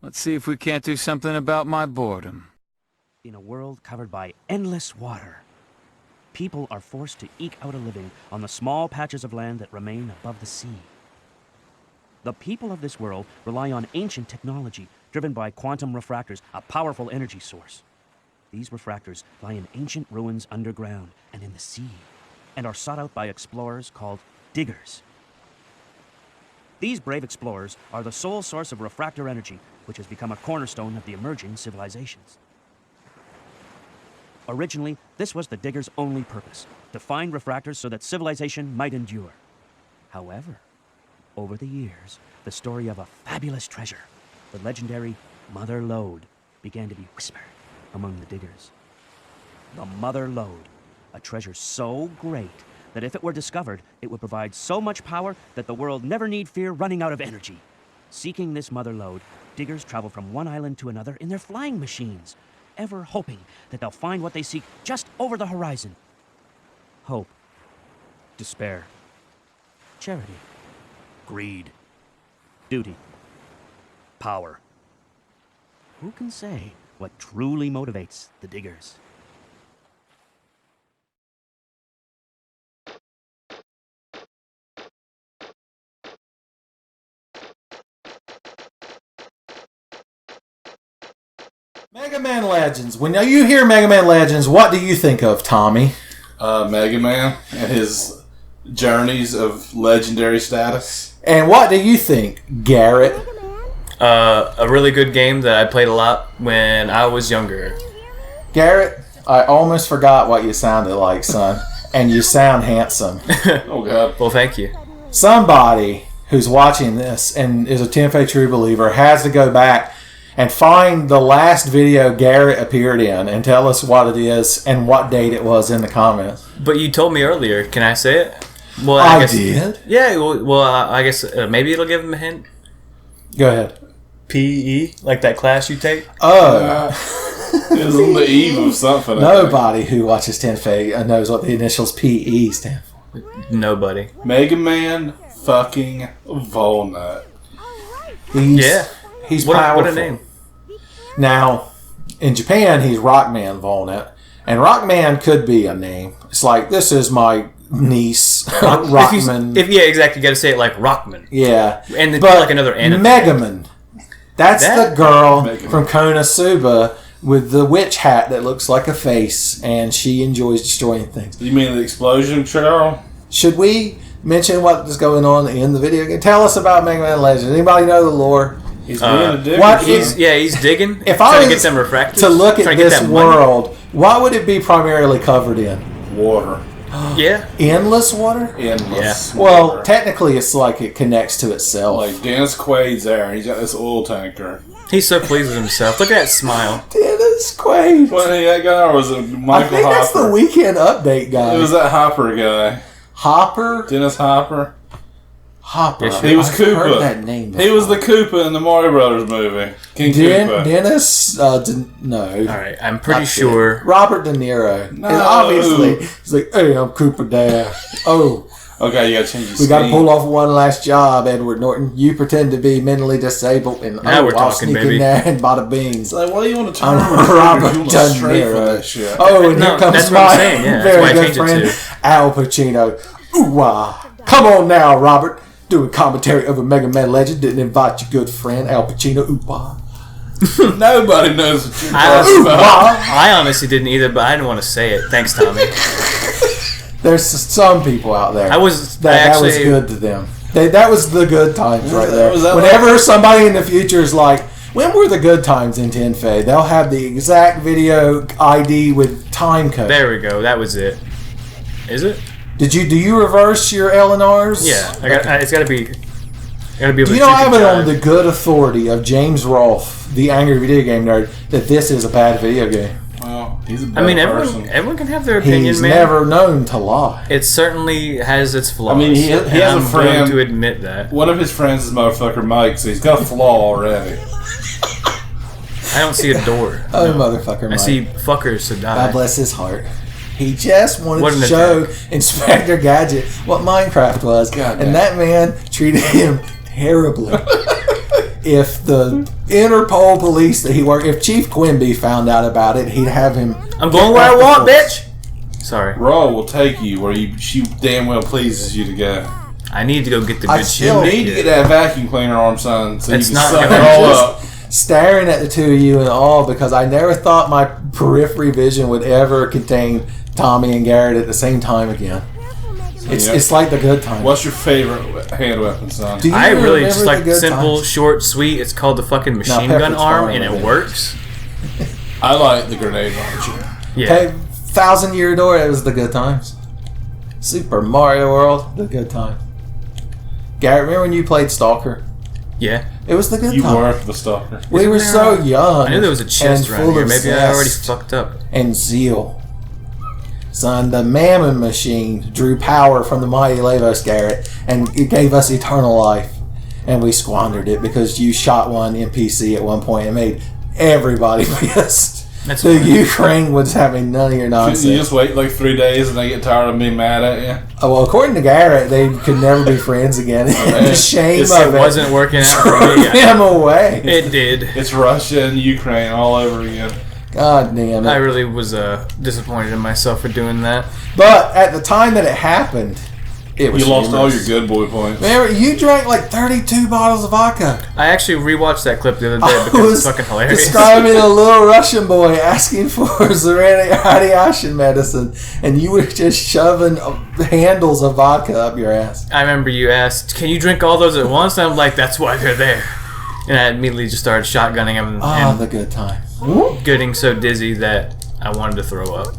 Let's see if we can't do something about my boredom. In a world covered by endless water, people are forced to eke out a living on the small patches of land that remain above the sea. The people of this world rely on ancient technology driven by quantum refractors, a powerful energy source. These refractors lie in ancient ruins underground and in the sea, and are sought out by explorers called diggers. These brave explorers are the sole source of refractor energy, which has become a cornerstone of the emerging civilizations. Originally, this was the diggers' only purpose, to find refractors so that civilization might endure. However, over the years, the story of a fabulous treasure, the legendary Mother Lode, began to be whispered among the diggers. The Mother Lode, a treasure so great that if it were discovered, it would provide so much power that the world never need fear running out of energy. Seeking this Mother Lode, diggers travel from one island to another in their flying machines, ever hoping that they'll find what they seek just over the horizon. Hope, despair, charity, greed, duty, power. Who can say what truly motivates the diggers? Mega Man Legends. When you hear Mega Man Legends, what do you think of, Tommy? Mega Man and his journeys of legendary status. And what do you think, Garrett? A really good game that I played a lot when I was younger. Garrett, I almost forgot what you sounded like, son. And you sound handsome. Oh, God. Well, thank you. Somebody who's watching this and is a Tenfey true believer has to go back and find the last video Garrett appeared in and tell us what it is and what date it was in the comments. But you told me earlier. Can I say it? Well, I guess, did? Yeah, well, I guess maybe it'll give him a hint. Go ahead. PE, like that class you take? Oh. It was on the eve of something. Nobody who watches Tenfey knows what the initials PE stand for. Nobody. Mega Man fucking Volnut. He's powerful. What a name. Now, in Japan, he's Rockman Volnut. And Rockman could be a name. It's like, this is my niece, Rockman. Yeah, exactly. You got to say it like Rockman. Yeah. And then but like another anime. Megaman. That's the girl Megaman. from Konosuba with the witch hat that looks like a face, and she enjoys destroying things. You mean the explosion, Cheryl? Should we mention what is going on in the video game? Tell us about Mega Man Legends. Anybody know the lore? He's being a digger. He's digging. If trying I to was get them refractors. to look at trying to get this that money. world, what would it be primarily covered in? Water. Yeah. Endless water? Endless. Well, water. technically, it's like it connects to itself. Like Dennis Quaid's there, and he's got this oil tanker. He's so pleased with himself. Look at that smile. Dennis Quaid. What, that guy, or was it Michael I think Hopper? that's the Weekend Update guy. It was that Hopper guy. Hopper? Dennis Hopper. Hopper. Yeah, He was I've Koopa. heard that name before. He was the Koopa in the Mario Brothers movie. King Koopa. Dennis? No. All right, I'm pretty Not sure. Dennis. Robert De Niro. No. And obviously, he's like, hey, I'm Cooper Dad. Oh, Okay, you gotta change your we got to scheme. pull off one last job, Edward Norton. You pretend to be mentally disabled, and Now we're I'll talking, sneak baby. in there and bada beans. Like, what do you want to turn I'm on the Robert trigger? You De want straight for Niro. that shit. Oh, and No, here comes that's what my I'm saying, yeah. That's very why I good changed it friend, to. Al Pacino. Ooh-wah. Come on now, Robert. Doing commentary of a Mega Man legend. Didn't invite your good friend, Al Pacino. Ooh-wah. Nobody knows what you're I talking honestly, about. I honestly didn't either, but I didn't want to say it. Thanks, Tommy. There's some people out there I was that was actually good to them. That was the good times right there. Was that Whenever somebody in the future is like, when were the good times in Tenfey? They'll have the exact video ID with time code. There we go. That was it. Is it? Do you reverse your L and R's? Yeah. It's got to be. Gotta be able Do you to know I chicken have it on jive. the good authority of James Rolfe, the angry video game nerd, that this is a bad video game? Well, he's a I bad mean, person. everyone can have their opinion, He's man. never known to lie. It certainly has its flaws. I mean, he has and a I'm friend- willing to admit that. One of his friends is motherfucker Mike, so he's got a flaw already. I don't see a door. Oh, motherfucker, I Mike. see fuckers to die. God bless his heart. He just wanted What to an show attack. Inspector Gadget what Minecraft was, God and damn. that man treated him terribly. if the Interpol police that he worked, if Chief Quimby found out about it, he'd have him. I'm going where I want, bitch. Sorry. Raw will take you where she damn well pleases you to go. I need to go get the I good still shit. You need to get that vacuum cleaner arm, son, so It's you can not suck it gonna all just- up. Staring at the two of you in awe because I never thought my periphery vision would ever contain Tommy and Garrett at the same time again. It's like the good times. What's your favorite hand weapon, son? Do you I really remember just the like good simple, times? short, sweet. It's called the fucking machine gun Pepper's arm, fine and with it it. works. I like the grenade launcher. Yeah. Hey, 1,000-Year Door, it was the good times. Super Mario World, the good time. Garrett, remember when you played Stalker? Yeah. It was the good You time. were the stalker. We were so young. I knew there was a chest and around full here. of Maybe I already zest fucked up. and zeal. Son, the Mammon Machine drew power from the mighty Lavos, Garrett, and it gave us eternal life. And we squandered it because you shot one NPC at one point and made everybody pissed. That's The fine. Ukraine was having none of your nonsense. You just wait like 3 days and they get tired of being mad at you. Oh, well, according to Garrett, they could never be friends again. And the shame It's- of It it wasn't working out for drove me. him away. It did. It's Russia and Ukraine all over again. God damn I it. really was disappointed in myself for doing that. But at the time that it happened, it was You lost all your humorous. good boy points. Remember, you drank like 32 bottles of vodka. I actually rewatched that clip the other day I because was it's fucking hilarious. describing a little Russian boy asking for radiation medicine, and you were just shoving handles of vodka up your ass. I remember you asked, "Can you drink all those at once?" And I'm like, "That's why they're there." And I immediately just started shotgunning them Ah, and the good times. getting so dizzy that I wanted to throw up.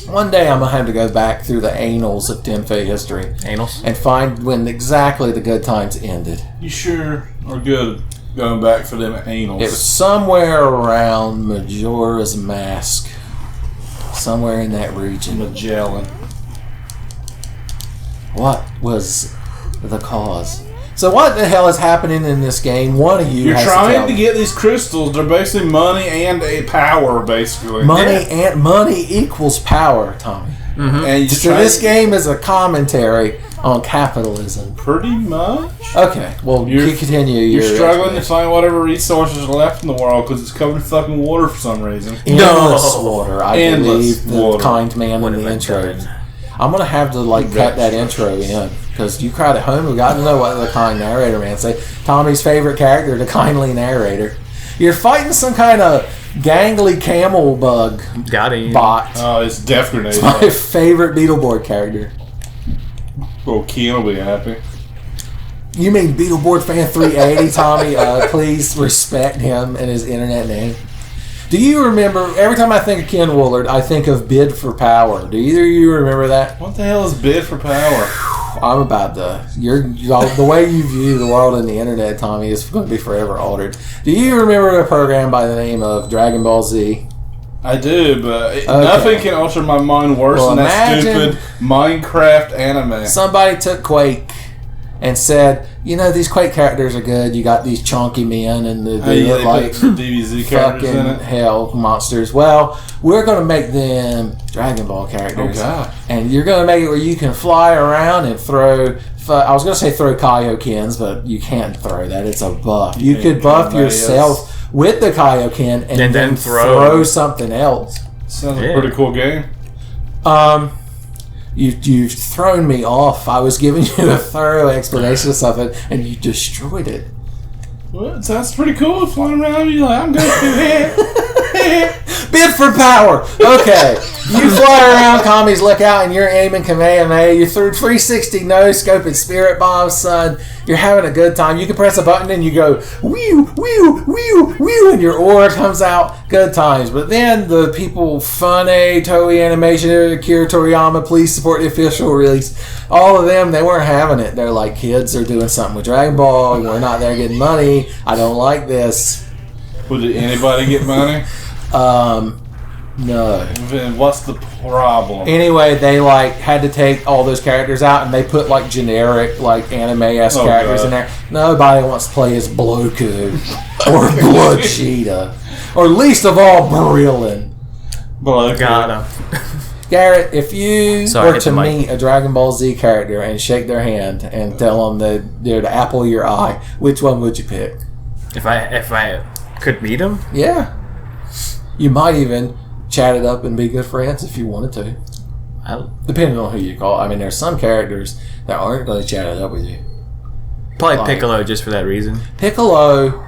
One day I'm going to have to go back through the annals of Tenfey history Anals. and find when exactly the good times ended. You sure are good at going back for them anals. It was somewhere around Majora's Mask. Somewhere in that region. Magellan. What was the cause? So what the hell is happening in this game? One of you You're has trying tell to me. get these crystals. They're basically money and a power, basically. Money equals power, Tommy. And you So this game is a commentary on capitalism. pretty much. Okay, well, You're- you continue. You're your struggling to explanation. find whatever resources are left in the world because it's covered in fucking water for some reason. Endless No. water. I Endless believe the water. kind man What in the have I intro. done? I'm gonna have to cut that intro in because you cried at home. We got to know what the kind narrator man say. Tommy's favorite character, the kindly narrator. You're fighting some kind of gangly camel bug Got it. bot. Oh, it's Death Grenade. My favorite Beetleborg character. Well, Ken will be happy. You mean Beetleborg fan 380, Tommy? Please respect him and his internet name. Do you remember, every time I think of Ken Woolard, I think of Bid for Power. Do either of you remember that? What the hell is bid for power? I'm about to. The way you view the world and the internet, Tommy, is going to be forever altered. Do you remember a program by the name of Dragon Ball Z? I do, but nothing can alter my mind worse Well, than that imagine- stupid Minecraft anime. Somebody took Quake and said, you know, these Quake characters are good. You got these chunky men and Oh, they yeah, look they like put some DBZ characters in fucking it. hell monsters. Well, we're going to make them Dragon Ball characters. Oh, God. And you're going to make it where you can fly around and throw... I was going to say throw Kaioken's, but you can't throw that. It's a buff. You could buff Kamehamehas. yourself with the Kaioken and then throw something else. Sounds Yeah. like a pretty cool game. You've thrown me off. I was giving you a thorough explanation of something, and you destroyed it. Well, it sounds pretty cool. Flying around, you're like, I'm going to Bid for power. Okay, you fly around Kami's Lookout, and you're aiming Kamehameha. You threw 360 no scope and spirit bombs, son. You're having a good time. You can press a button and you go whew, whew, whew, whew, and your aura comes out. Good times. But then the people, Funny, Toei Animation, Akira Toriyama, please support the official release. All of them, they weren't having it. They're like, kids are doing something with Dragon Ball. We're not there getting money. I don't like this. Well, did anybody get money? No. Then what's the problem? Anyway, they had to take all those characters out, and they put generic anime-esque characters in there. Nobody wants to play as Bloku or Blood Cheetah, or least of all Brillin. Got him. Garrett, if you Sorry, were hit to the mic. meet a Dragon Ball Z character and shake their hand and tell them that they're the apple of your eye, which one would you pick? If I could meet him, Yeah. You might even chat it up and be good friends if you wanted to. Depending on who you call. I mean, there's some characters that aren't going to chat it up with you. probably Like- Piccolo just for that reason. Piccolo,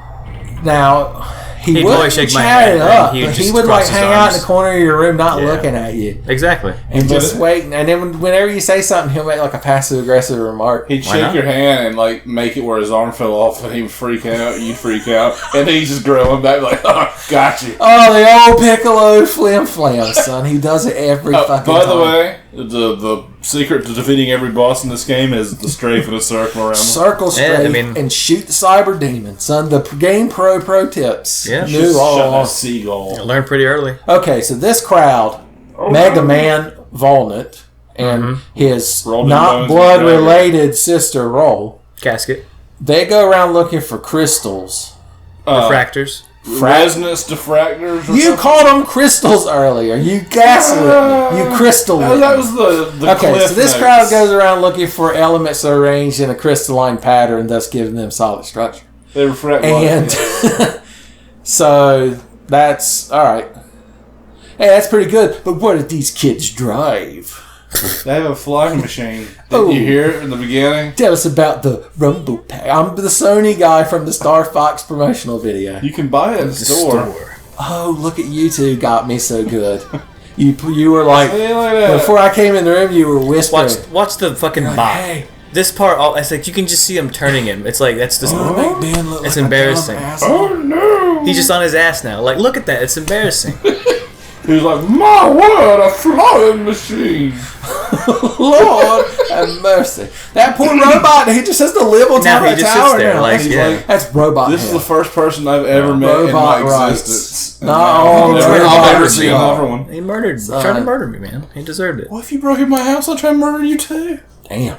now, He'd he always wouldn't shake my chat hand, it up, and he'd but he just would cross like his hang out in arms. the corner of your room not Yeah. looking at you. Exactly. And just waiting. And then whenever you say something, he'll make like a passive-aggressive remark. He'd Why shake not? your hand and like make it where his arm fell off, and he would freak out. You'd freak out, and then he's just grilling back like, "Oh, got you." Oh, the old Piccolo flim flam, son. He does it every fucking By time. the way, the secret to defeating every boss in this game is the strafe and a circle around them. Circle straight Yeah, I mean- and shoot the cyber demon, son. The game pro tips. Yeah. Knew Just all shot along. a seagull. I learned pretty early. Okay, so this crowd, Mega Man Volnut and his Rolling not Bones blood and related sister Roll, Casket. they go around looking for crystals. Refractors. Resonance diffractors. Or You something? called them crystals earlier. You gaslit me. You crystal lit That me. was the Okay, cliff so this notes. crowd goes around looking for elements arranged in a crystalline pattern, thus giving them solid structure. They refract And light. so that's all right. Hey, that's pretty good. But what did these kids drive? They have a flying machine. Did Oh. you hear it in the beginning? Tell us about the Rumble Pack. I'm the Sony guy from the Star Fox promotional video. You can buy it in the store. Oh, look at you two, got me so good. You were like, Hey, look at that. before I came in the room, you were whispering. Watch the fucking Like, bot. hey, This part, it's like you can just see him turning him. It's like that's just. wanna make Ben look It's like a embarrassing. dumb asshole? Oh no! He's just on his ass now. Like, look at that. It's embarrassing. He was like, "My word, a flying machine!" Lord have mercy. That poor robot, he just has to live on top Now he of the just tower sits there, now. like, He's yeah. That's robot This is hell. the first person I've ever met Robot in my rights. existence. Not And all I'll never, robot I'll never rights, see y'all. another one. He murdered. Tried to murder me, man. He deserved it. Well, if you broke in my house, I'll try to murder you too. Damn.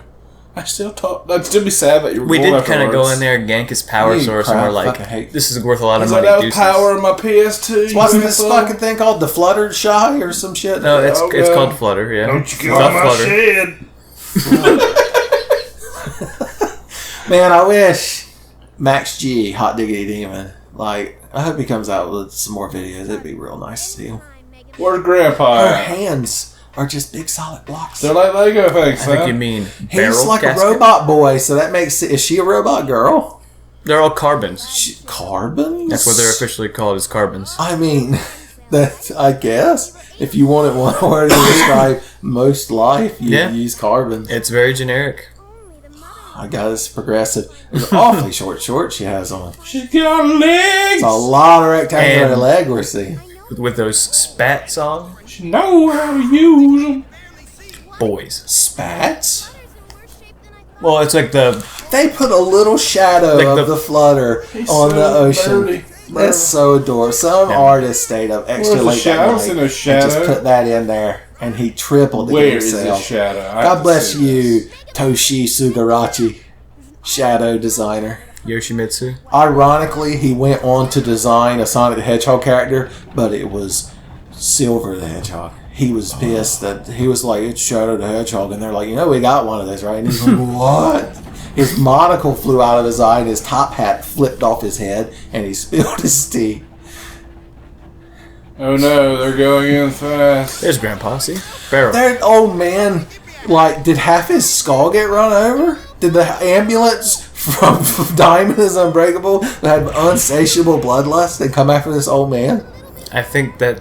I'd still be sad that you were We born did kind of go afterwards. in there and gank his power You source, crap, and we're like, fucking hate- "This is worth a lot of He's like, money." that was Deuces. power in my PS2. Wasn't this you fucking thing called the Fluttered Shy or some shit? No, it's Oh, it's God. called Flutter. Yeah. Don't you The get on my Flutter. shed. Man, I wish Max G, Hot Diggity Demon, like, I hope he comes out with some more videos. It'd be real nice to see him. Where's Grandpa? Her at? hands are just big solid blocks. They're like Lego things, I think you son. mean He's barrel like casket? a robot boy, so that makes it. Is she a robot girl? They're all carbons. Carbons? That's what they're officially called, is carbons. I mean, that I guess if you wanted one word to describe most life, you Yeah. use carbon. It's very generic. I got this progressive. It's awfully short she has on. She's got legs. It's a lot of rectangular And- leg we're seeing. With those spats on, She know how to use them. boys. Spats? Well, it's like the They put a little shadow Like of the- the flutter He's on so the ocean. dirty. That's so adorable. Some artist stayed up extra Where's the late shadow? I that don't night see no and just shadow. put that in there, and he tripled it Where is this himself. shadow? I have God to bless see you, this. Toshi Sugarachi, shadow designer. Yoshimitsu. Ironically, he went on to design a Sonic the Hedgehog character, but it was Silver the Hedgehog. He was pissed that he was like, it's Shadow the Hedgehog, and they're like, we got one of those, right? And he's like, what? His monocle flew out of his eye, and his top hat flipped off his head, and he spilled his tea. Oh no, they're going in fast. There's Grandpa. See, barrel. That old man, like, did half his skull get run over? Did the ambulance from Diamond is Unbreakable that had unsatiable bloodlust and come after this old man? I think that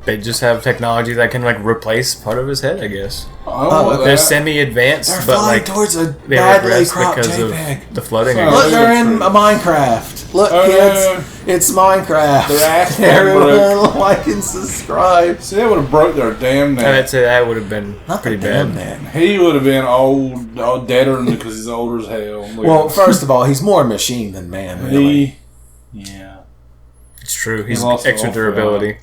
they just have technology that can like replace part of his head. I guess Oh, okay. they're semi-advanced, They're but flying like towards a they badly regress cropped because JPEG. of the flooding. Oh, Look, yeah. they're in a Minecraft. Look, Oh, kids, it's Minecraft. Their ass Everyone broke. like and subscribe. See, they would have broke their damn neck. I'd say that would have been Not pretty the damn bad. neck. He would have been old deader because he's older as hell. Look Well, at first of all, he's more machine than man, him. really. Yeah. It's true. He's lost extra an awful durability.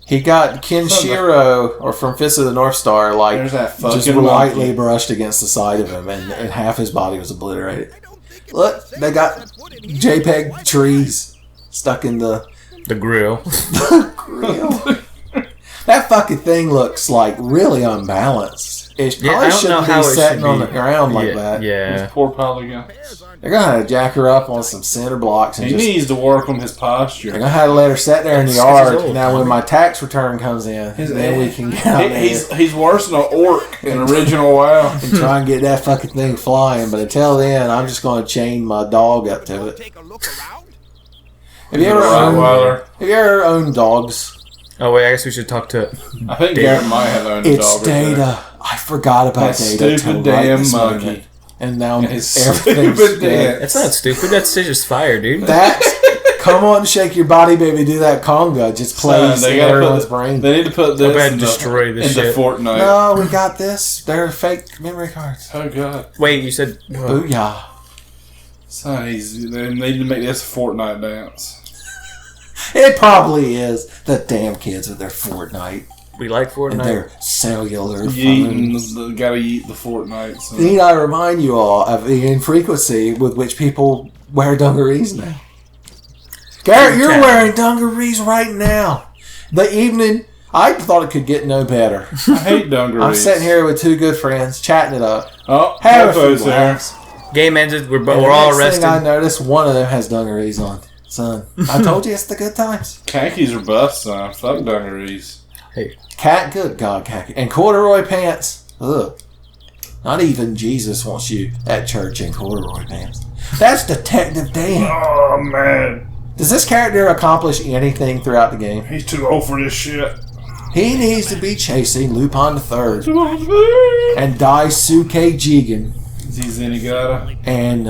He got Kenshiro, or from Fist of the North Star, like, There's that just fucking lightly monkey. brushed against the side of him, and half his body was obliterated. Look, they got JPEG trees stuck in the The grill. grill. That fucking thing looks, like, really unbalanced. it Yeah, I probably don't know shouldn't how be it sitting should on be. the ground like Yeah, that. yeah. Poor Polygon. They're gonna have to jack her up on some center blocks and He just. needs to work on his They're posture. gonna have to let her sit there in the It's 'cause he's yard. old, Now, when Tommy. my tax return comes in, then we can get out there He's worse than an orc in original WoW. and try and get that fucking thing flying. But until then, I'm just gonna chain my dog up to it. Have you ever Rottweiler. owned dogs? Oh wait, I guess we should talk to. I think Garrett might have owned a It's dog. or two. Data. I forgot about That Data. stupid till right damn this monkey. moment. And now And his everything's stupid dead. dance. That's not stupid. That's just fire, dude. That's come on, shake your body, baby. Do that conga. Just plays Son, in gotta everyone's put, brain. They need to put Go this ahead and destroy this into shit. Fortnite. No, we got this. They're fake memory cards. Oh god. Wait, you said. Booyah. Son, they need to make this a Fortnite dance. It probably is. The damn kids with their Fortnite We like and Fortnite. their cellular phones. Gotta eat the Fortnite. So. Need I remind you all of the infrequency with which people wear dungarees now? Garrett, you're Okay. wearing dungarees right now. The evening, I thought it could get no better. I hate dungarees. I'm sitting here with two good friends, chatting it up. Oh, Have a few Popo's there. laughs. Game ended. We're And the all next arrested. thing I noticed, one of them has dungarees on. Son, I told you it's the good times. Khakis are bust, son. Fuck dungarees. Hey, Cat, good God, khaki. And corduroy pants. Ugh. Not even Jesus wants you at church in corduroy pants. That's Detective Dan. Oh man, Does this character accomplish anything throughout the game? he's too old for this shit. He needs to be chasing Lupin III and Daisuke Jigen He's Zenigata. and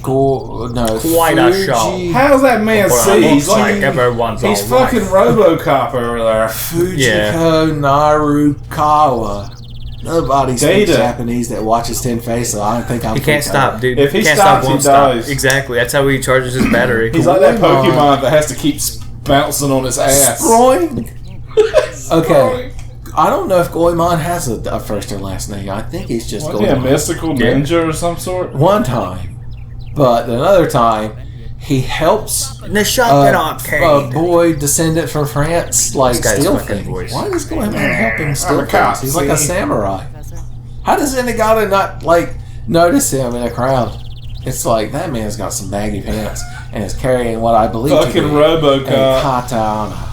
Quite a show. How's that man well, see? it He's looks like like everyone's he's all right. fucking RoboCop over there. Fujiko Narukawa. Nobody speaks Data. Japanese that watches Tenfey, so I don't think I'm. He can't stop, dude. If he can't stops, he won't stop. dies. Exactly. That's how he charges his battery. He's like that Goemon. Pokemon that has to keep bouncing on his ass. Sproing. Okay. I don't know if Goemon has a first or last name. I think he's just Wasn't he a Goemon. mystical ninja or some sort? One time, but another time, he helps The shotgun arcade. a boy descendant from France like This guy's steal fucking things. voice. Why does Goemon help him I'm steal a cop, things? He's like a see? samurai. How does Zenigata not notice him in a crowd? It's like that man's got some baggy pants and is carrying what I believe Fucking to be RoboCop. a katana.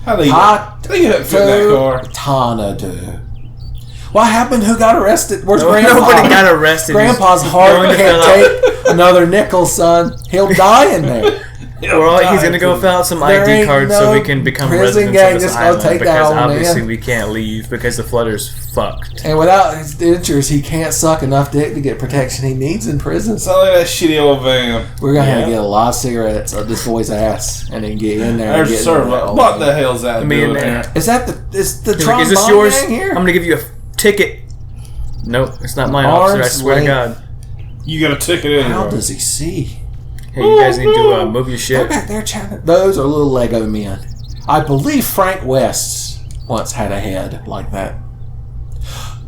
How they get fit in that car? Katana, dude. What happened? Who got arrested? Where's Grandpa? Nobody got arrested. Grandpa's He's heart going to can't fill out- take another nickel, son. He'll die in there. He's gonna go fill out some There ID ain't cards so no we can become prison residents gang of this that's gonna island take that because old obviously man. we can't leave because the flutter's fucked. And without his dentures, he can't suck enough dick to get protection he needs in prison. It's like that shitty old van. We're gonna have Yeah. to get a lot of cigarettes up this boy's ass and then get in there. And There's a get server. that old What man. the hell's that I mean, doing there? Is that the? Is the He's like, trombone is this yours? gang here? I'm gonna give you a ticket. Nope, it's not mine, officer. I Arms swear to length. God. You got a ticket How anyway. does he see? Hey, you guys need to move your Go shit. back there, Chad. Those are little Lego men. I believe Frank West once had a head like that.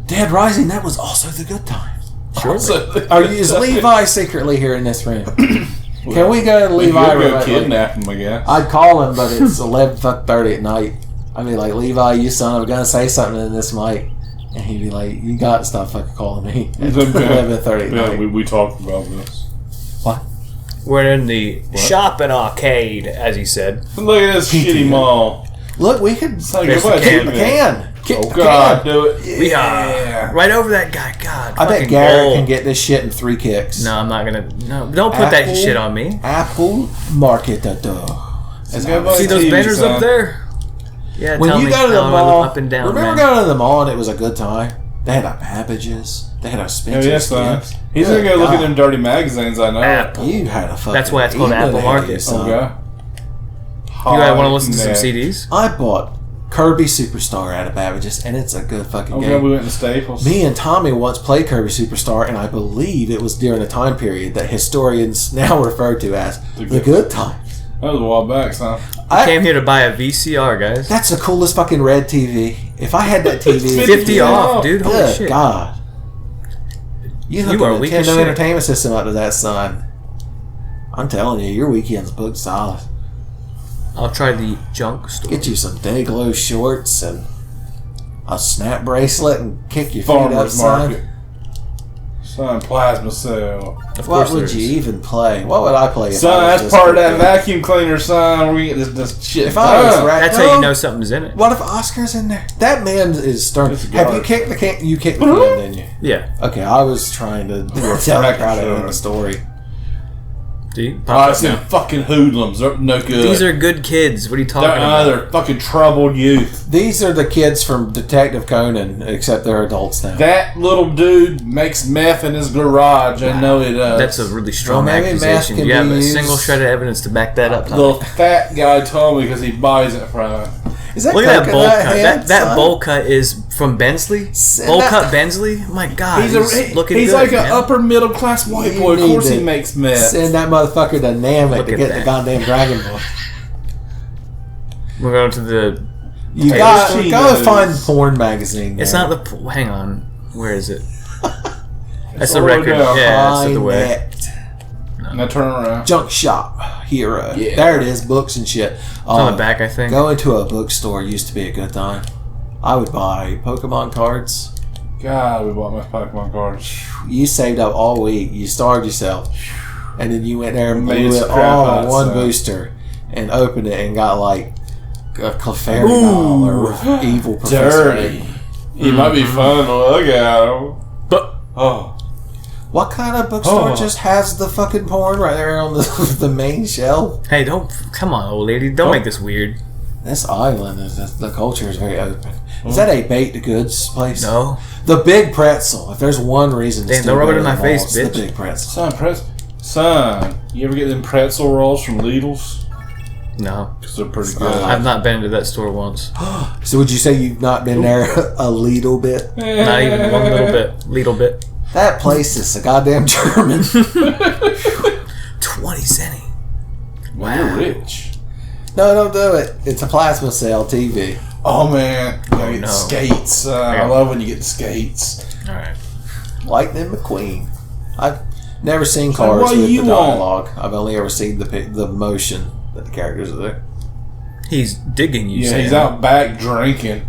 Dead Rising, that was also the good times. Sure. Is Levi secretly here in this room? Can we go to We Levi? could go remotely? kidnap him, I guess. I'd call him, but it's 11:30 at night. I'd be like, Levi, you son of a gun, say something in this mic. And he'd be like, you got to stop fucking calling me at 11:30 at Yeah, night. we talked about this. What? We're in the shopping arcade, as he said. Look at this shitty mall. Look, we could Like, There's what the kick can. the can. Kick Oh the God, can. do it. We are right over that guy. God, I bet fucking Garrett gold. can get this shit in 3 kicks. No, I'm not gonna. No, don't put that Apple- shit on me. Apple Marketador. That's how it go See is. those TV, banners son. up there? Yeah, When tell you me go to the how I mall, look up and down, remember man. going to the mall and it was a good time? They had a Babbage's. They had a Oh, Spencer's. yes, son. Gifts. He's Good gonna go look at God. them dirty magazines, I know. Apple. You had a fucking. That's why it's called evening Apple ahead of Market. you, son. Okay. You guys want to listen to some Neck. CDs? I bought Kirby Superstar at a Babbage's, and it's a good fucking Oh, game. God, we went to Staples. Me and Tommy once played Kirby Superstar, and I believe it was during a time period that historians now refer to as the good times. That was a while back, son. Came here to buy a VCR, guys. That's the coolest fucking red TV. If I had that TV, 50 Yeah. off, dude. Holy good shit. God. You hook You are a weak as Nintendo shit. Entertainment System up to that, son. I'm telling you, your weekend's booked solid. I'll try the junk store. Get you some Dayglow shorts and a snap bracelet and kick your feet up, Farmer's son? market. Son, plasma cell. Of What course would there you is. even play? What would I play? If Son, I was that's just part of a that kid? vacuum cleaner, son. We get this shit If I was done. That's how you know something's in it. What if Oscar's in there? That man is stern. It's Have you dark. kicked the can? You kicked the can, didn't you? Yeah. Okay, I was trying to tell Reflector, how to sure. end the story. Do you? Oh, Pop it's up them now. fucking hoodlums. They're no good. These are good kids. What are you talking about? they're fucking troubled youth. These are the kids from Detective Conan, except they're adults now. That little dude makes meth in his garage. I know he does. That's a really strong Well, maybe meth accusation. can You have be a used- single shred of evidence to back that up. the fat guy told me because he buys it from him. Is that Look at that bowl coconut cut. head, That son? bowl cut is from Bensley. Send Bowl that- cut Bensley. My God, He's looking he's good, like man. an upper middle class white You boy. Of need course he to makes meth. Send that motherfucker to Namek Look to at get that. the goddamn Dragon Ball. We're going to the. You Taylor got Swift go knows. find porn magazine. It's man. not the. Hang on. Where is it? That's the all the way record. down. Yeah, that's the way. High-necked Now turn around. Junk shop hero. Yeah. There it is, books and shit. It's on the back, I think. Going to a bookstore used to be a good time. I would buy Pokemon cards. God, we bought my Pokemon cards. You saved up all week. You starved yourself. And then you went there and Made blew some it crap all out, in one son. booster and opened it and got like a Clefairy doll or evil Professor Dirty. Egg. He might be fun to look at. But Oh. What kind of bookstore Oh. just has the fucking porn right there on the, the main shelf? hey, don't come on, old lady. Don't make this weird. This island, the culture is very open. Is that a baked goods place? No. The Big Pretzel. If there's one reason to Damn, still don't rub go it in to my the face, mall, it's bitch. The Big Pretzel. Son, you ever get them pretzel rolls from Lidl's? No. Because they're pretty good. I've not been to that store once. So would you say you've not been there a little bit? Not even one little bit. Little bit. That place is a goddamn German. 20 cents. Wow. You're rich. No, don't do it. It's a plasma cell TV. Oh man, I get no. the skates. I love when you get the skates. Alright. Lightning McQueen. I've never seen cars what with you the want? dialogue. I've only ever seen the motion that the characters are there. He's digging you, Yeah, Sam. he's out back drinking,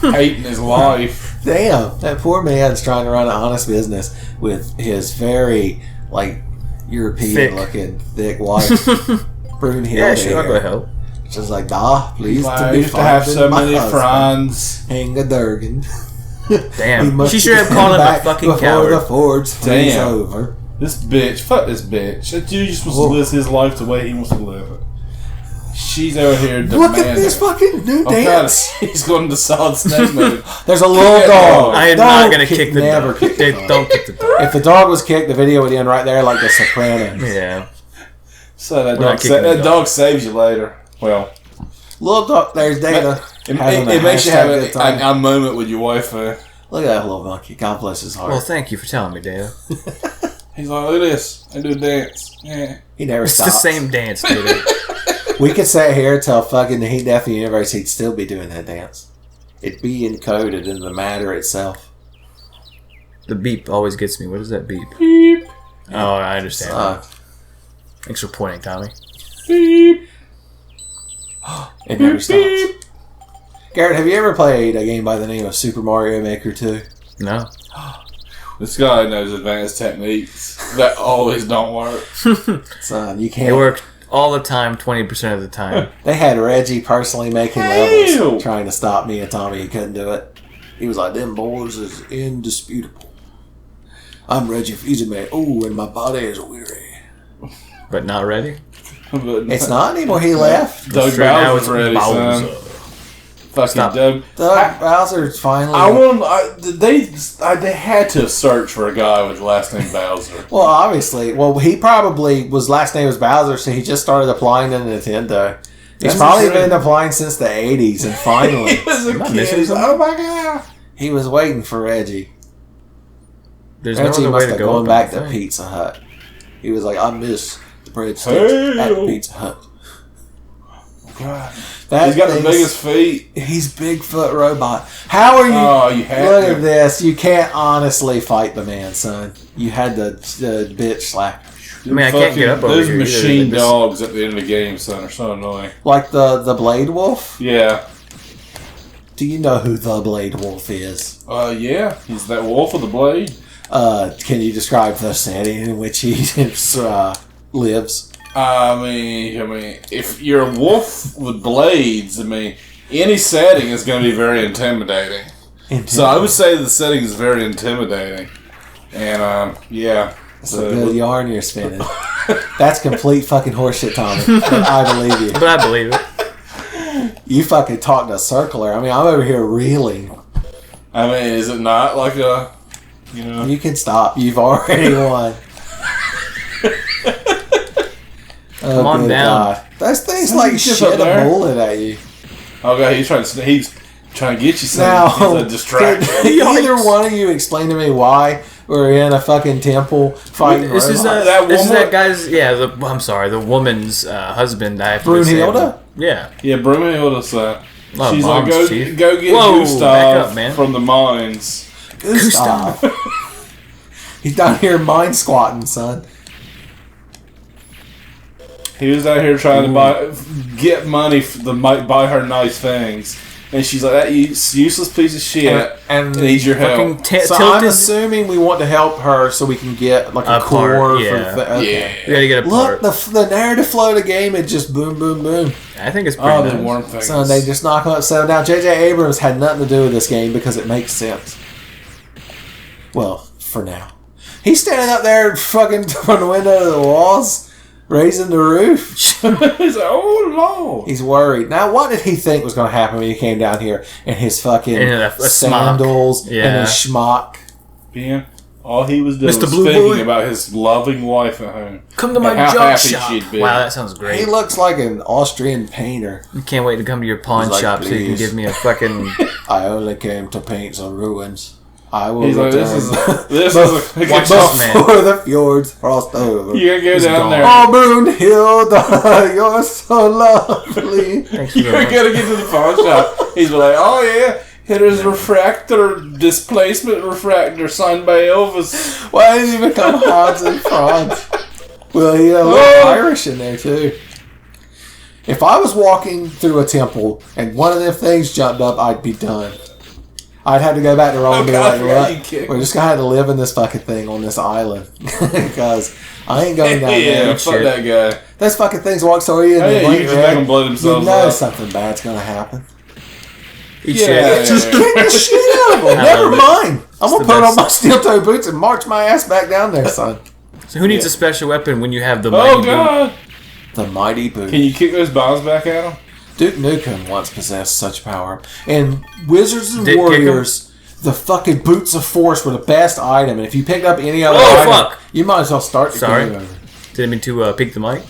hating his life. Damn, that poor man's trying to run an honest business with his very, like, European-looking, thick, white, Brunhilde Yeah, sure, I'll go hair. help. Just like, pleased to I be used to have finding so my many husband. friends. Inga Durgan. Damn. She should have called him a fucking before coward. the forge flees Damn. over. This bitch, fuck this bitch. That dude just wants to Whoa. live his life the way he wants to live it. She's over here demanding. Look at this fucking new Oh, God, dance. he's going to Solid Snake mode. There's a little Kick it dog. off. I am Don't not going to kick the never dog. kick the dog. Don't kick the dog. If the dog was kicked, the video would end right there like The Sopranos. Yeah. So that We're not dog, kicking the that dog. dog saves you later. Well, Little dog, there's Data. it makes you have a moment with your wife. Look at that little monkey. God bless his heart. Well, thank you for telling me, Dale. He's like, look at this. I do a dance. Yeah. He never It's stops. the same dance, dude. We could sit here till fucking Heat Death Universe, he'd still be doing that dance. It'd be encoded in the matter itself. The beep always gets me. What is that beep? Beep. Oh, I understand. Thanks for pointing, Tommy. Beep. It never stops. Garrett, have you ever played a game by the name of Super Mario Maker 2? No. This guy knows advanced techniques that always don't work. Son, you It can't. worked all the time, 20% of the time. They had Reggie personally making Ew. levels, trying to stop me and Tommy. He couldn't do it. He was like, them boys is indisputable. I'm Reggie Fils-Aimé. Oh, and my body is weary. But not ready? But It's not anymore. He left. Doug Straight now Bowser's ready, son. Bowser. Fucking Stop. Doug. Doug Bowser's finally. They had to search for a guy with the last name Bowser. Well, obviously. Well, he probably was last name was Bowser, so he just started applying to Nintendo. He's That's probably true. been applying since the 80s, and finally He was a Am I kid. missing He's like, something? oh my god. he was waiting for Reggie. There's no Reggie other way must to have go. gone up back on the to thing. Pizza Hut. He was like, I miss the breadsticks at Hey. Pizza Hut. God. That He's got the thing's- biggest feet. He's Bigfoot robot. How are you? Oh, you had Look to. at this. You can't honestly fight the man, son. You had the bitch slap. I mean, I can't get up over Those here either. machine This- dogs at the end of the game, son, are so annoying. Like the Blade Wolf. Yeah. do you know who the Blade Wolf is? Yeah, he's that wolf with the blade. Can you describe the setting in which he lives? I mean, if you're a wolf with blades, any setting is going to be very intimidating. So I would say the setting is very intimidating. And, yeah. That's a good yarn you're spinning. That's complete fucking horseshit, Tommy. But I believe you. But I believe it. You fucking talked a circler. I'm over here reeling. Is it not like a, You can stop. You've already won. Come on down. God. Those things like shit a bullet at you. Okay, he's trying to get you Now, he's a distraction. Either one of you explain to me why we're in a fucking temple fighting This is that guy's. Yeah, the woman's husband. I have to say. Brunhilde? Yeah. Yeah, Brunhilde said. Oh, She's like, Mom's chief. go get Whoa, Gustav back up, man. from the mines. Gustav. He's down here mine squatting, son. He was out here trying to get money buy her nice things. And she's like, that useless piece of shit and needs your help. So I'm assuming we want to help her so we can get like a core. Part, yeah. Okay. We gotta get a part. Look, the narrative flow of the game is just boom, boom, boom. I think it's pretty nice. The warm things. So they just knock on it. So now J.J. Abrams had nothing to do with this game because it makes sense. Well, for now. He's standing up there fucking from the window to the walls. Raising the roof. He's like, oh Lord. He's worried. Now, what did he think was going to happen when he came down here in his fucking sandals and his schmuck? Yeah. All he was doing Mr. was Blue thinking Boy? about his loving wife at home. Come to my how junk happy shop. she'd be. Wow, that sounds great. He looks like an Austrian painter. I can't wait to come to your pawn He's like, shop so you can "Please." give me a fucking. I only came to paint some ruins. I will He's like, return this is a Watch this, man. before the fjords frost over. You gotta go He's down gone. there. Oh, Brunhilde, you're so lovely. Thank you You very much. gotta get to the pawn shop. He's like, oh yeah, here's refractor, displacement refractor signed by Elvis. Why did he become Hans and Franz? Well, he had a little Irish in there too. If I was walking through a temple and one of them things jumped up, I'd be done. I'd have to go back to Rome and be like, what? We're just going to have to live in this fucking thing on this island. Because I ain't going down there. Yeah, fuck that guy. Those fucking things walk so in. You just make them blow You themselves know up. something bad's going to happen. Yeah. Kick the shit out of them. Never mind. I'm going to the put on best. my steel-toe boots and march my ass back down there, son. So who needs a special weapon when you have the Oh mighty boot? God! The mighty boot. Can you kick those bombs back at him? Duke Nukem once possessed such power. And Wizards and Dick Warriors, the fucking Boots of Force were the best item. And if you picked up any other Oh, item, fuck. you might as well start the Sorry. game over. Didn't mean to peek the mic.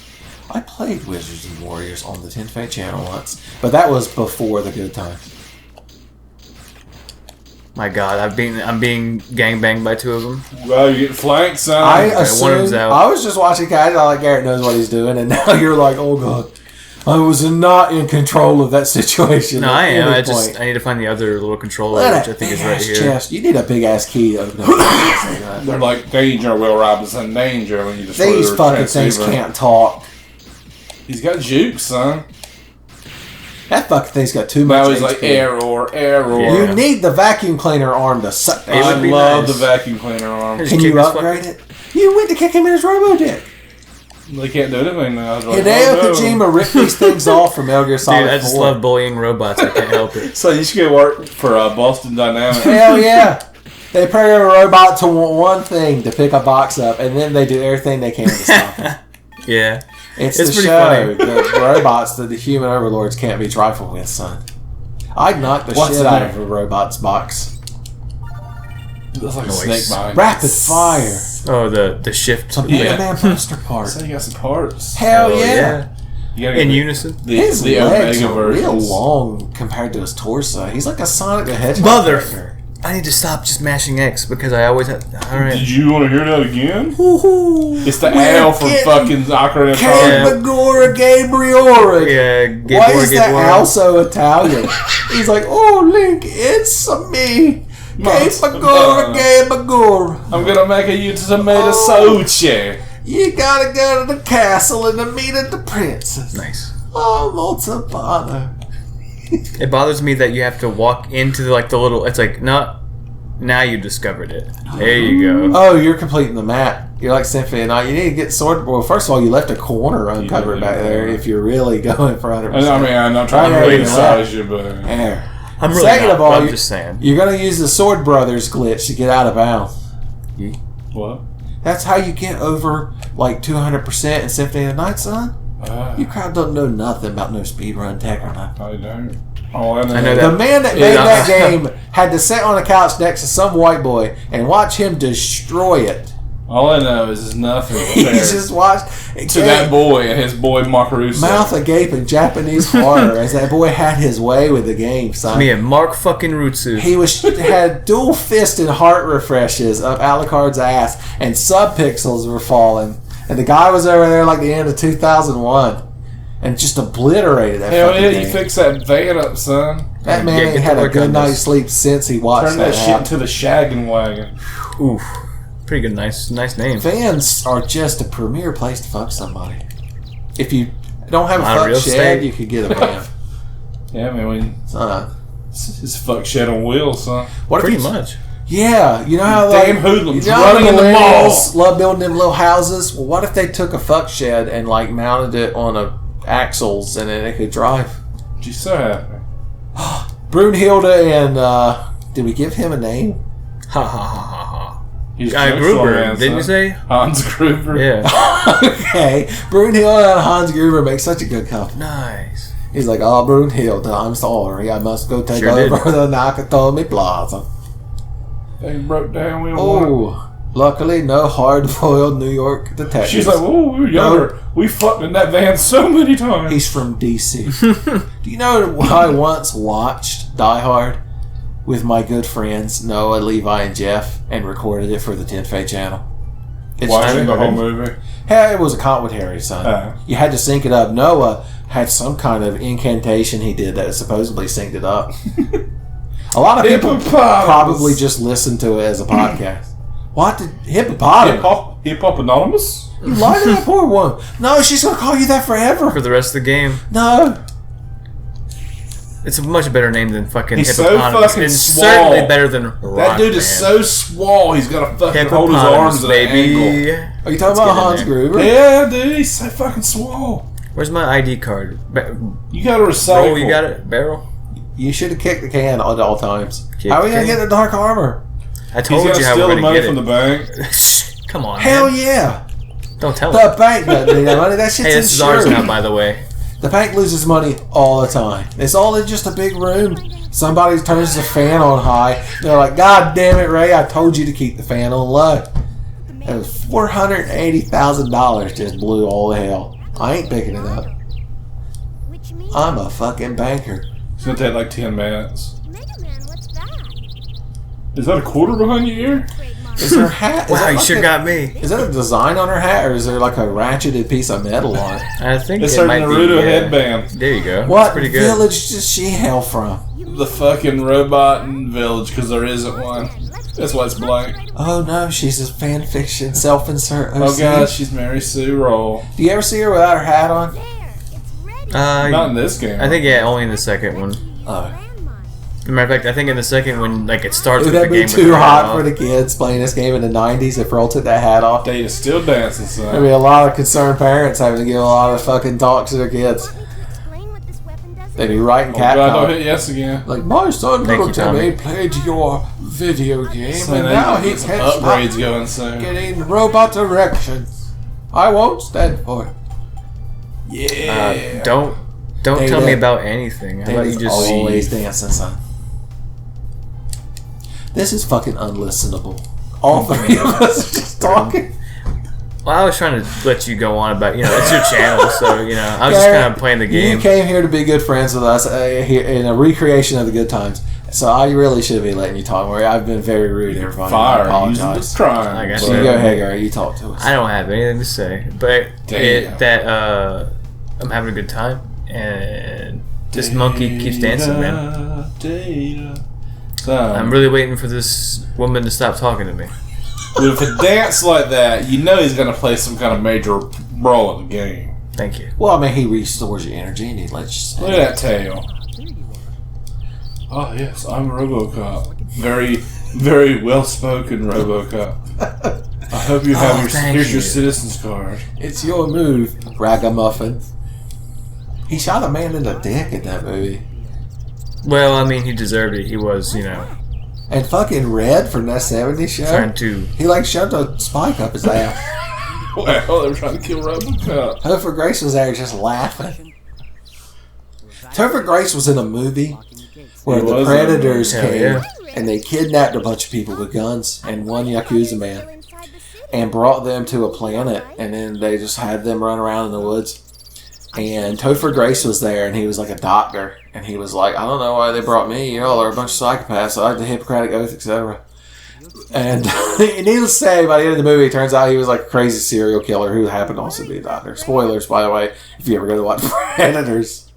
I played Wizards and Warriors on the Tenfey channel once, but that was before the good time. My God, I'm being gangbanged by two of them. Well, you get flanked, son. I one of assumed, them's out. I was just watching guys. I like Garrett knows what he's doing, and now you're like, oh god, I was not in control of that situation. No, at I am. any I just point. I need to find the other little controller, Look at which I that think is right big-ass here. chest. You need a big ass key to open up. They're like danger, Will Robinson, danger when you destroy These the fucking things transceiver. can't talk. He's got jukes, son. That fucking thing's got too much Now he's HP. like error. Yeah. You need the vacuum cleaner arm to suck that It shit. would be love nice. the vacuum cleaner arm. Just Can kick you this upgrade it? You went to kick him in his robo dick. They can't do anything now. It's like, Hideo oh, no. Kojima ripped these things off from Metal Gear Solid Dude, I just 4. love bullying robots. I can't help it. So you should go work for Boston Dynamics. Hell yeah. They program a robot to want one thing, to pick a box up, and then they do everything they can to stop it. Yeah. It's It's the pretty show. funny. The robots that the human overlords can't be trifled with, son. I'd knock the What's shit in out there? of a robot's box. Looks like Noise. a snake mine. Rapid fire. Oh, the shift. Some Yeah. Mega Man poster part. So you got some parts. Hell Oh, yeah. You gotta In get unison. His the legs Omega are real versions. long compared to his torso. He's like a Sonic the Hedgehog. Mother- character. I need to stop just mashing X because I always have. Alright. Did you want to hear that again? Woo-hoo. It's the We're Al from getting fucking Ocarina of Kate Time. Magora Gabriora. Yeah, Why is that Al so Italian? He's like, oh, Link, it's me. Kate Magora Gabriora. I'm gonna make you tomato Oh. soche. You gotta go to the castle and to meet the princess. Nice. Oh, Montepano. It bothers me that you have to walk into the little. It's like not. Now you discovered it. There you go. Oh, you're completing the map. You're like Tenfey and I. You need to get sword. Well, first of all, you left a corner uncovered back there. If you're really going for 100%. I mean, I'm not trying to criticize you, but I'm really Second not, of all, I'm just saying. You're going to use the Sword Brothers glitch to get out of bounds. what? That's how you get over like 200% in Symphony of the Night, son. You crowd don't know nothing about no speedrun tech or nothing. I don't. Oh, I know The man that made that game had to sit on a couch next to some white boy and watch him destroy it. All I know is nothing He compared just watched to that boy and his boy Makarusa. mouth agape in Japanese horror as that boy had his way with the game, son. Me and Mark fucking Rutsu. He had dual fisted heart refreshes up Alucard's ass, and subpixels were falling. And the guy was over there like the end of 2001, and just obliterated that. Hell fucking yeah, game. you fix that van up, son. That man ain't get had to a work good on night's this. sleep since he watched Turn that shit happen. into the shaggin' wagon. Oof. Pretty good, nice name. Fans are just a premier place to fuck somebody. If you don't have a Not a fuck real shed, estate. you could get a van. Yeah, man, Son. it's fuck shit on wheels, son. What Pretty if you, much. Yeah, you know how Damn like hoodlums you know running how in the millennials mall. love building them little houses. Well, what if they took a fuck shed and like mounted it on a axles and then it could drive? She's so happy. Brunhilde and did we give him a name? Ha ha ha ha ha. He's Gruber, man, didn't you son. say? Hans Gruber? Yeah. Okay, Brunhilde and Hans Gruber make such a good couple. Nice. He's like, oh, Brunhilde, I'm sorry, I must go take Sure over did. the Nakatomi Plaza. They broke down. We don't want Oh, luckily no hard-boiled New York detectives. She's like, oh, we were younger. We fucked in that van so many times. He's from D.C. Do you know I once watched Die Hard with my good friends Noah, Levi, and Jeff and recorded it for the Tenfey channel? It's Watching true. the whole movie. Hey, it was a commentary, son. You had to sync it up. Noah had some kind of incantation he did that supposedly synced it up. A lot of people Hippopotamus. probably just listened to it as a podcast. What did hippopotamus? Hip Hop Anonymous? You lied to that poor woman. No, she's gonna call you that forever. For the rest of the game. No. It's a much better name than fucking He's so Hippopotamus. fucking It's swole. certainly better than That Rock dude is Man. so swole, he's got to fucking hold his arms Hippopotamus, at an angle. baby. Are you talking Let's about get in Hans there. Gruber? Yeah, dude, he's so fucking swole. Where's my ID card? You got to recycle. Oh, you got it? Barrel? You should have kicked the can at all times. Kick How are we the gonna can? get the dark armor? I He's told got to you how steal we're the gonna money get from the it. bank. Come on, Hell man. yeah. Don't tell The him. bank doesn't need that money. That shit's Hey, this is ours insured. now, by the way. The bank loses money all the time. It's all in just a big room. Somebody turns the fan on high. They're like, God damn it, Ray, I told you to keep the fan on low. It was $480,000 just blew all the hell. I ain't picking it up. I'm a fucking banker. It's going to take like 10 minutes. Mega Man, what's that? Is that a quarter behind your ear? Is her hat? Is Wow, that you like sure a- got me. Is that a design on her hat, or is there like a ratcheted piece of metal on it? I think It's it her might Naruto be, headband. There you go. What That's pretty good. village does she hail from? The fucking robot in Village, because there isn't one. That's why it's blank. Oh no, she's a fan fiction self-insert. Oh god, she's Mary Sue Roll. Do you ever see her without her hat on? There, it's ready. Not in this game. I think, yeah, only in the second one. Oh. Landmine. As a matter of fact, I think in the second one, like, it starts Would with that the be game. with too her hat hot off. for the kids playing this game in the 90s if Earl took that hat off? Data's still dancing, There'd son. be a lot of concerned parents having to give a lot of fucking talk to their kids. Want me to explain what this weapon does? They'd be writing Oh god, don't cat hit yes again. like, my son Thank little you, Tommy. Timmy played your video game So and now now you he get some can't upgrades stop going soon. getting robot directions. I won't stand for it. Yeah. Don't tell Data. me about anything. How about you Data's just always leave? dancing, son. This is fucking unlistenable. All three of us are just talking. Well, I was trying to let you go on about, it's your channel, so, I was just Garrett, kind of playing the game. You came here to be good friends with us here in a recreation of the good times. So I really should be letting you talk more. I've been very rude, everybody. I Fire, using apologize. the crime. I got So you go ahead, Gary. You talk to us. I don't have anything to say, but Damn. I'm having a good time, and this monkey keeps dancing, man. Data. I'm really waiting for this woman to stop talking to me. With a dance like that, you know he's going to play some kind of major role in the game. Thank you. Well, I mean, he restores your energy and he lets you Look at that tail. Oh, yes, I'm RoboCop. Very, very well-spoken RoboCop. I hope you have here's your citizen's card. It's your move, ragamuffin. He shot a man in the dick in that movie. Well, I mean, he deserved it. He was, you know, And fucking Red from that 70s show. trying to. He like shoved a spike up his ass. Well, they were trying to kill RoboCop. Topher Grace was there just laughing. Topher Grace was in a movie where He the was Predators in a movie. came Hell and they kidnapped a bunch of people with guns and one Yakuza man Inside the city. and brought them to a planet, and then they just had them run around in the woods. And Topher Grace was there, and he was like a doctor, and he was like, I don't know why they brought me. Y'all are a bunch of psychopaths. I had the Hippocratic Oath, etc. And needless to say, by the end of the movie, it turns out he was like a crazy serial killer who happened to also be a doctor. Spoilers, by the way, if you ever go to watch Predators.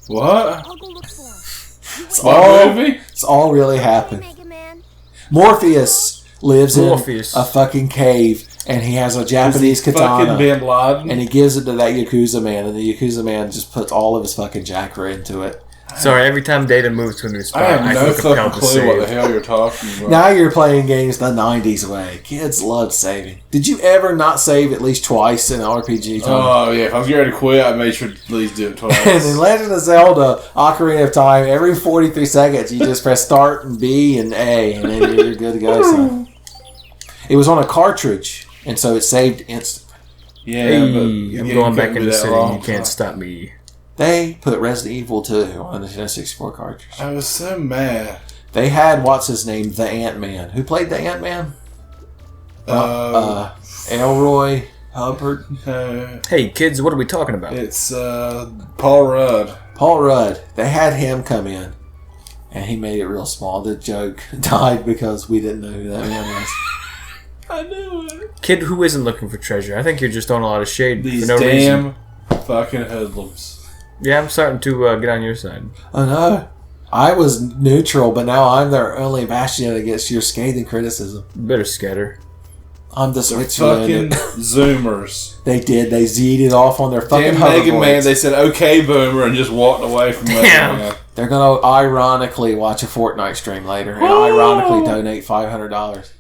What? I'll go look for him. It's What all, movie? it's all really happened. Mega Man. Morpheus lives Morpheus. in a fucking cave, and he has a Japanese Fucking katana. Bin Laden. And he gives it to that Yakuza man, and the Yakuza man just puts all of his fucking chakra into it. Sorry, every time Data moves to a new spot, I I, have no feel compelled fucking to clue what the save. hell you're talking about. Now you're playing games the 90s way. Kids loved saving. Did you ever not save at least twice in an RPG, Tony? Oh, yeah. If I was getting ready to quit, I made sure to at least do it twice. And in Legend of Zelda, Ocarina of Time, every 43 seconds, you just press start and B and A, and then you're good to go, son. It was on a cartridge, and so it saved instantly. Yeah, Hey, but I'm yeah, going you back couldn't in do the that city. long, You can't so. stop me. They put Resident Evil 2 on the N64 cartridge. I was so mad. They had, what's his name, the Ant-Man. Who played the Ant-Man? Elroy Hubbard. Hey, kids, what are we talking about? It's Paul Rudd. Paul Rudd. They had him come in, and he made it real small. The joke died because we didn't know who that man was. I knew it. Kid who isn't looking for treasure. I think you're just throwing a lot of shade These for no damn reason. fucking hoodlums. Yeah, I'm starting to get on your side. Oh no. I was neutral, but now I'm their only bastion against your scathing criticism. Better scatter. I'm the Fucking Switzerland. Zoomers. They did. They Z'd it off on their fucking Damn Mega Man, hoverboards. they said, okay, Boomer, and just walked away from Mega Yeah. Man. They're going to ironically watch a Fortnite stream later and ironically donate $500.